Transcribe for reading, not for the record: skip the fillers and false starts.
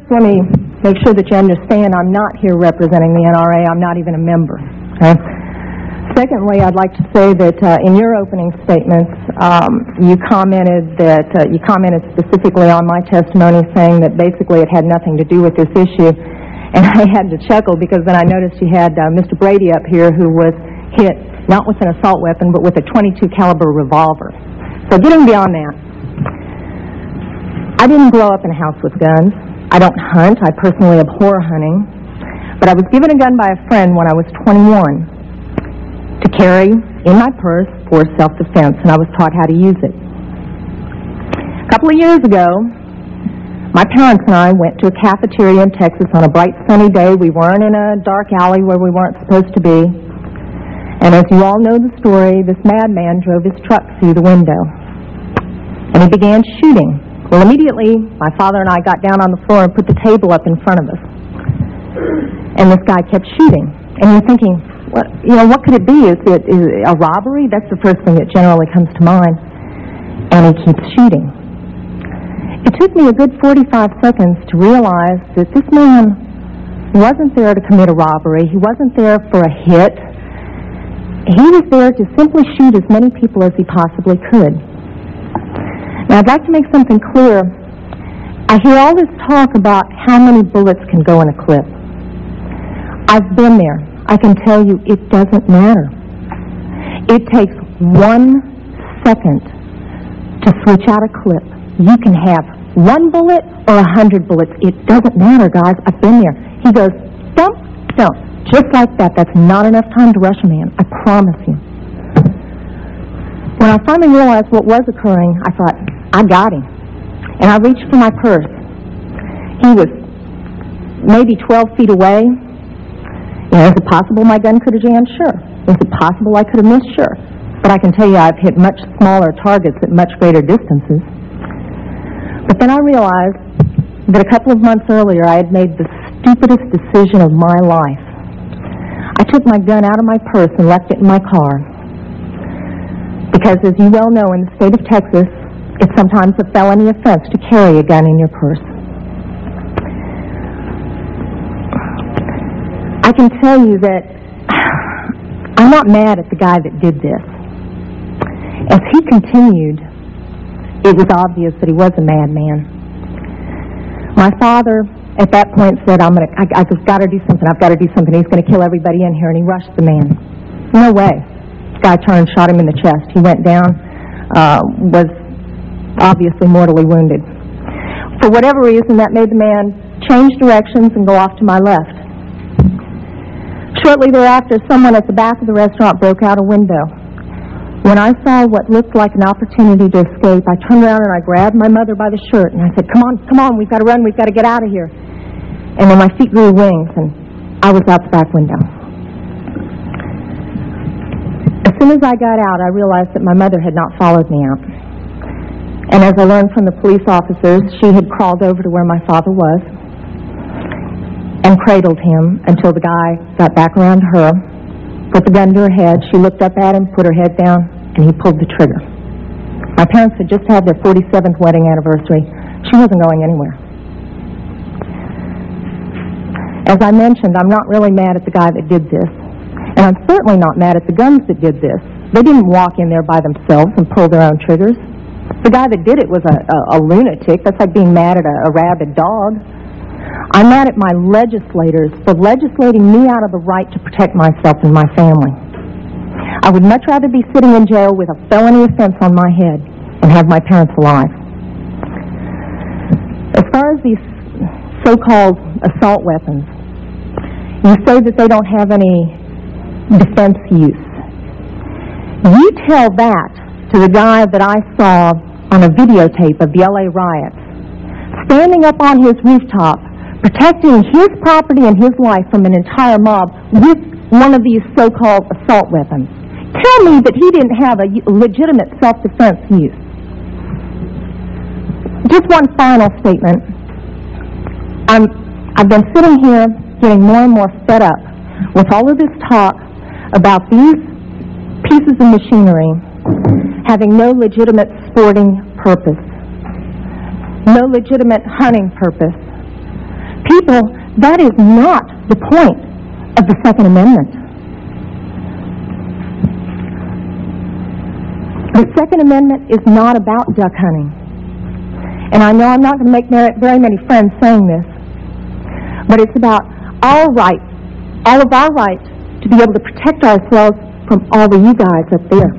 Let me make sure that you understand I'm not here representing the NRA. I'm not even a member. Okay? Secondly, I'd like to say that in your opening statements, you commented specifically on my testimony, saying that basically it had nothing to do with this issue. And I had to chuckle because then I noticed you had Mr. Brady up here, who was hit not with an assault weapon but with a .22 caliber revolver. So getting beyond that, I didn't grow up in a house with guns. I don't hunt. I personally abhor hunting. But I was given a gun by a friend when I was 21 to carry in my purse for self-defense, and I was taught how to use it. A couple of years ago, my parents and I went to a cafeteria in Texas on a bright sunny day. We weren't in a dark alley where we weren't supposed to be. And as you all know the story, this madman drove his truck through the window. And he began shooting. Well, immediately, my father and I got down on the floor and put the table up in front of us. And this guy kept shooting. And you're thinking, what could it be? Is it a robbery? That's the first thing that generally comes to mind. And he keeps shooting. It took me a good 45 seconds to realize that this man wasn't there to commit a robbery. He wasn't there for a hit. He was there to simply shoot as many people as he possibly could. Now, I'd like to make something clear. I hear all this talk about how many bullets can go in a clip. I've been there. I can tell you it doesn't matter. It takes 1 second to switch out a clip. You can have 1 bullet or 100 bullets. It doesn't matter, guys. I've been there. He goes, thump, thump, just like that. That's not enough time to rush a man. I promise you. When I finally realized what was occurring, I thought, I got him. And I reached for my purse. He was maybe 12 feet away. Is it possible my gun could have jammed? Sure. Is it possible I could have missed? Sure. But I can tell you I've hit much smaller targets at much greater distances. But then I realized that a couple of months earlier I had made the stupidest decision of my life. I took my gun out of my purse and left it in my car. Because as you well know, in the state of Texas, it's sometimes a felony offense to carry a gun in your purse. I can tell you that I'm not mad at the guy that did this. As he continued, it was obvious that he was a madman. My father, at that point, said, I've got to do something. I've got to do something. He's going to kill everybody in here, and he rushed the man. No way. This guy turned, shot him in the chest. He went down, was obviously mortally wounded. For whatever reason, that made the man change directions and go off to my left. Shortly thereafter, someone at the back of the restaurant broke out a window. When I saw what looked like an opportunity to escape, I turned around and I grabbed my mother by the shirt and I said, come on, we've got to run, we've got to get out of here. And then my feet grew wings and I was out the back window. As soon as I got out, I realized that my mother had not followed me out. And as I learned from the police officers, she had crawled over to where my father was and cradled him until the guy got back around her, put the gun to her head. She looked up at him, put her head down, and he pulled the trigger. My parents had just had their 47th wedding anniversary. She wasn't going anywhere. As I mentioned, I'm not really mad at the guy that did this. And I'm certainly not mad at the guns that did this. They didn't walk in there by themselves and pull their own triggers. The guy that did it was a lunatic. That's like being mad at a rabid dog. I'm mad at my legislators for legislating me out of the right to protect myself and my family. I would much rather be sitting in jail with a felony offense on my head and have my parents alive. As far as these so-called assault weapons, you say that they don't have any defense use. You tell that to the guy that I saw on a videotape of the LA riots, standing up on his rooftop, protecting his property and his life from an entire mob with one of these so-called assault weapons. Tell me that he didn't have a legitimate self-defense use. Just one final statement. I've been sitting here getting more and more fed up with all of this talk about these pieces of machinery having no legitimate sporting purpose, no legitimate hunting purpose, People, that is not the point of the Second Amendment. The Second Amendment is not about duck hunting. And I know I'm not going to make very many friends saying this, but it's about our rights, all of our rights, to be able to protect ourselves from all of you guys up there.